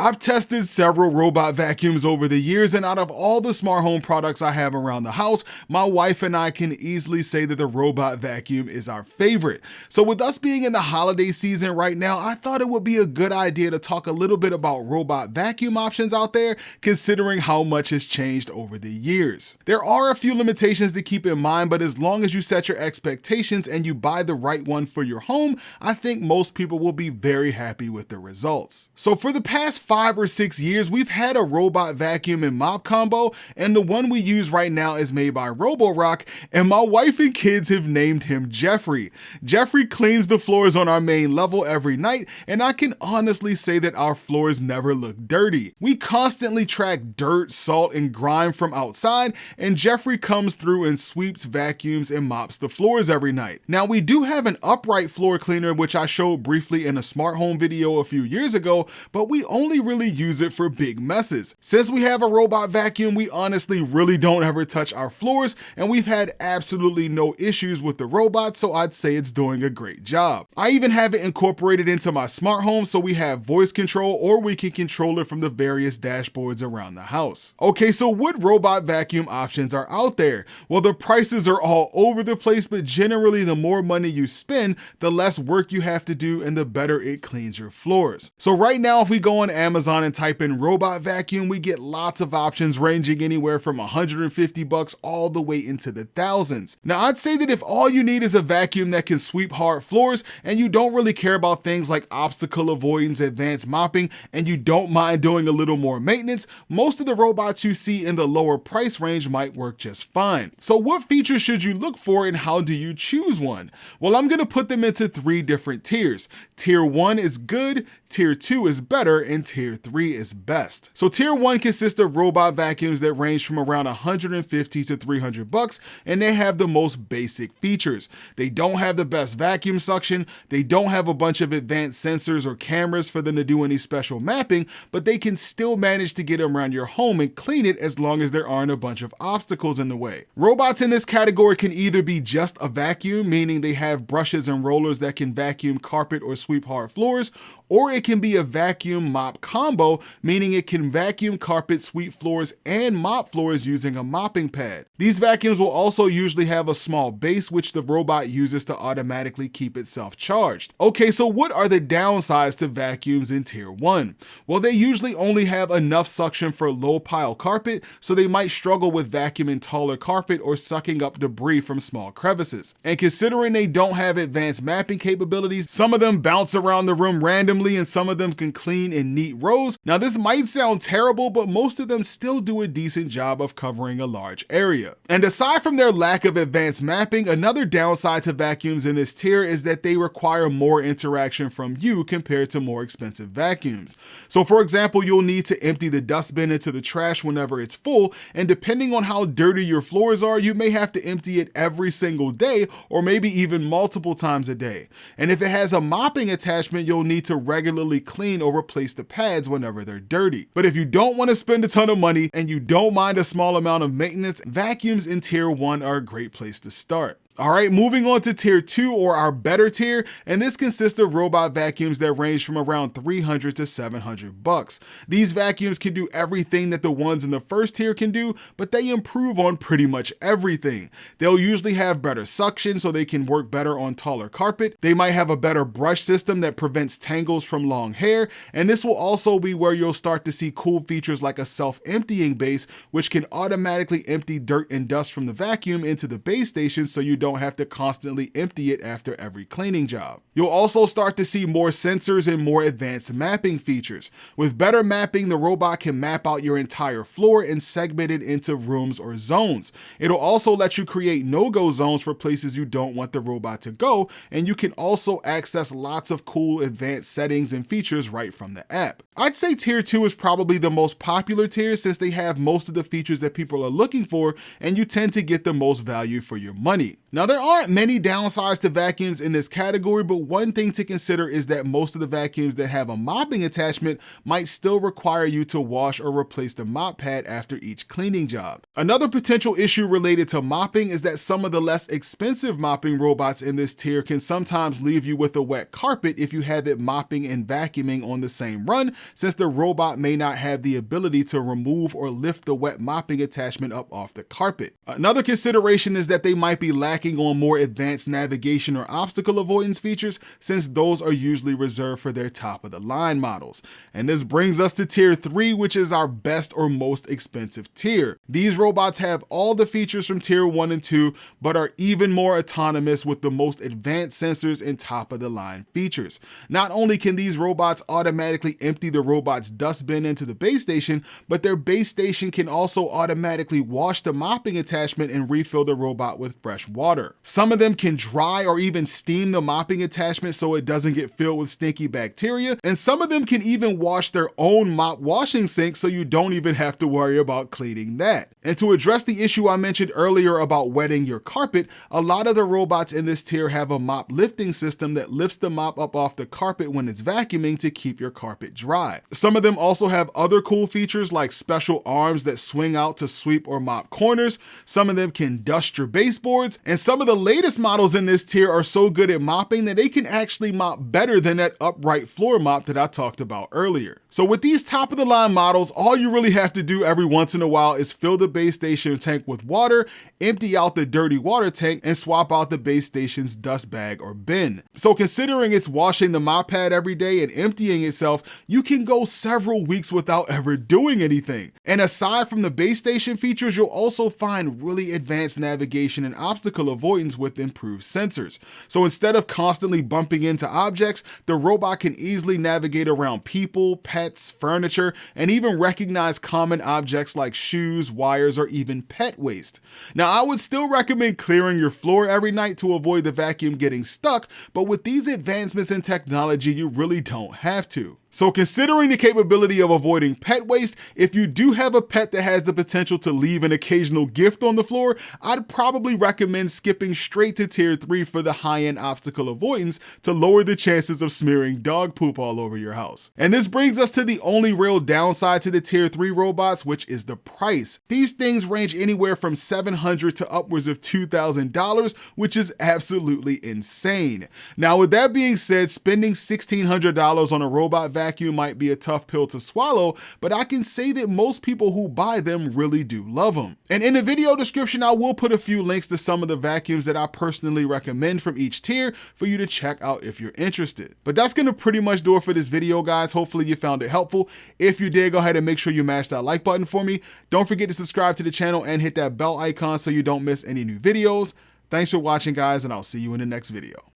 I've tested several robot vacuums over the years, and out of all the smart home products I have around the house, my wife and I can easily say that the robot vacuum is our favorite. So with us being in the holiday season right now, I thought it would be a good idea to talk a little bit about robot vacuum options out there, considering how much has changed over the years. There are a few limitations to keep in mind, but as long as you set your expectations and you buy the right one for your home, I think most people will be very happy with the results. So for the past 5 or 6 years, we've had a robot vacuum and mop combo, and the one we use right now is made by Roborock, and my wife and kids have named him Jeffrey. Jeffrey cleans the floors on our main level every night, and I can honestly say that our floors never look dirty. We constantly track dirt, salt, and grime from outside, and Jeffrey comes through and sweeps, vacuums, and mops the floors every night. Now, we do have an upright floor cleaner, which I showed briefly in a smart home video a few years ago, but we only really use it for big messes. Since we have a robot vacuum, we honestly really don't ever touch our floors, and we've had absolutely no issues with the robot, so I'd say it's doing a great job. I even have it incorporated into my smart home, so we have voice control, or we can control it from the various dashboards around the house. Okay, so what robot vacuum options are out there? Well, the prices are all over the place, but generally the more money you spend, the less work you have to do and the better it cleans your floors. So right now, if we go on Amazon and type in robot vacuum, we get lots of options ranging anywhere from $150 all the way into the thousands. Now, I'd say that if all you need is a vacuum that can sweep hard floors and you don't really care about things like obstacle avoidance, advanced mopping, and you don't mind doing a little more maintenance, most of the robots you see in the lower price range might work just fine. So what features should you look for and how do you choose one? Well, I'm gonna put them into 3 different tiers. Tier 1 is good, Tier 2 is better, and Tier 3 is best. So Tier 1 consists of robot vacuums that range from around $150 to $300, and they have the most basic features. They don't have the best vacuum suction, they don't have a bunch of advanced sensors or cameras for them to do any special mapping, but they can still manage to get around your home and clean it as long as there aren't a bunch of obstacles in the way. Robots in this category can either be just a vacuum, meaning they have brushes and rollers that can vacuum carpet or sweep hard floors, or it can be a vacuum mop combo, meaning it can vacuum carpet, sweep floors, and mop floors using a mopping pad. These vacuums will also usually have a small base, which the robot uses to automatically keep itself charged. Okay, so what are the downsides to vacuums in Tier 1? Well, they usually only have enough suction for low pile carpet, so they might struggle with vacuuming taller carpet or sucking up debris from small crevices. And considering they don't have advanced mapping capabilities, some of them bounce around the room randomly and some of them can clean in neat rows. Now, this might sound terrible, but most of them still do a decent job of covering a large area. And aside from their lack of advanced mapping, another downside to vacuums in this tier is that they require more interaction from you compared to more expensive vacuums. So for example, you'll need to empty the dustbin into the trash whenever it's full, and depending on how dirty your floors are, you may have to empty it every single day or maybe even multiple times a day. And if it has a mopping attachment, you'll need to regularly clean or replace the pads whenever they're dirty. But if you don't want to spend a ton of money and you don't mind a small amount of maintenance, vacuums in Tier 1 are a great place to start. Alright, moving on to Tier 2, or our better tier, and this consists of robot vacuums that range from around $300 to $700. These vacuums can do everything that the ones in the first tier can do, but they improve on pretty much everything. They'll usually have better suction so they can work better on taller carpet. They might have a better brush system that prevents tangles from long hair, and this will also be where you'll start to see cool features like a self-emptying base, which can automatically empty dirt and dust from the vacuum into the base station so you don't have to constantly empty it after every cleaning job. You'll also start to see more sensors and more advanced mapping features. With better mapping, the robot can map out your entire floor and segment it into rooms or zones. It'll also let you create no-go zones for places you don't want the robot to go, and you can also access lots of cool advanced settings and features right from the app. I'd say Tier 2 is probably the most popular tier since they have most of the features that people are looking for, and you tend to get the most value for your money. Now, there aren't many downsides to vacuums in this category, but one thing to consider is that most of the vacuums that have a mopping attachment might still require you to wash or replace the mop pad after each cleaning job. Another potential issue related to mopping is that some of the less expensive mopping robots in this tier can sometimes leave you with a wet carpet if you have it mopping and vacuuming on the same run, since the robot may not have the ability to remove or lift the wet mopping attachment up off the carpet. Another consideration is that they might be lacking on more advanced navigation or obstacle avoidance features, since those are usually reserved for their top of the line models. And this brings us to tier 3, which is our best or most expensive tier. These robots have all the features from tier 1 and 2, but are even more autonomous with the most advanced sensors and top of the line features. Not only can these robots automatically empty the robot's dustbin into the base station, but their base station can also automatically wash the mopping attachment and refill the robot with fresh water. Some of them can dry or even steam the mopping attachment so it doesn't get filled with stinky bacteria, and some of them can even wash their own mop washing sink so you don't even have to worry about cleaning that. And to address the issue I mentioned earlier about wetting your carpet, a lot of the robots in this tier have a mop lifting system that lifts the mop up off the carpet when it's vacuuming to keep your carpet dry. Some of them also have other cool features like special arms that swing out to sweep or mop corners. Some of them can dust your baseboards, and some of the latest models in this tier are so good at mopping that they can actually mop better than that upright floor mop that I talked about earlier. So with these top of the line models, all you really have to do every once in a while is fill the base station tank with water, empty out the dirty water tank, and swap out the base station's dust bag or bin. So considering it's washing the mop pad every day and emptying itself, you can go several weeks without ever doing anything. And aside from the base station features, you'll also find really advanced navigation and obstacle avoidance with improved sensors. So instead of constantly bumping into objects, the robot can easily navigate around people, pets, furniture, and even recognize common objects like shoes, wires, or even pet waste. Now, I would still recommend clearing your floor every night to avoid the vacuum getting stuck, but with these advancements in technology, you really don't have to. So considering the capability of avoiding pet waste, if you do have a pet that has the potential to leave an occasional gift on the floor, I'd probably recommend skipping straight to tier 3 for the high-end obstacle avoidance to lower the chances of smearing dog poop all over your house. And this brings us to the only real downside to the tier 3 robots, which is the price. These things range anywhere from $700 to upwards of $2,000, which is absolutely insane. Now, with that being said, spending $1,600 on a robot vacuum might be a tough pill to swallow, but I can say that most people who buy them really do love them. And in the video description, I will put a few links to some of the vacuums that I personally recommend from each tier for you to check out if you're interested. But that's gonna pretty much do it for this video, guys. Hopefully you found it helpful. If you did, go ahead and make sure you mash that like button for me. Don't forget to subscribe to the channel and hit that bell icon so you don't miss any new videos. Thanks for watching, guys, and I'll see you in the next video.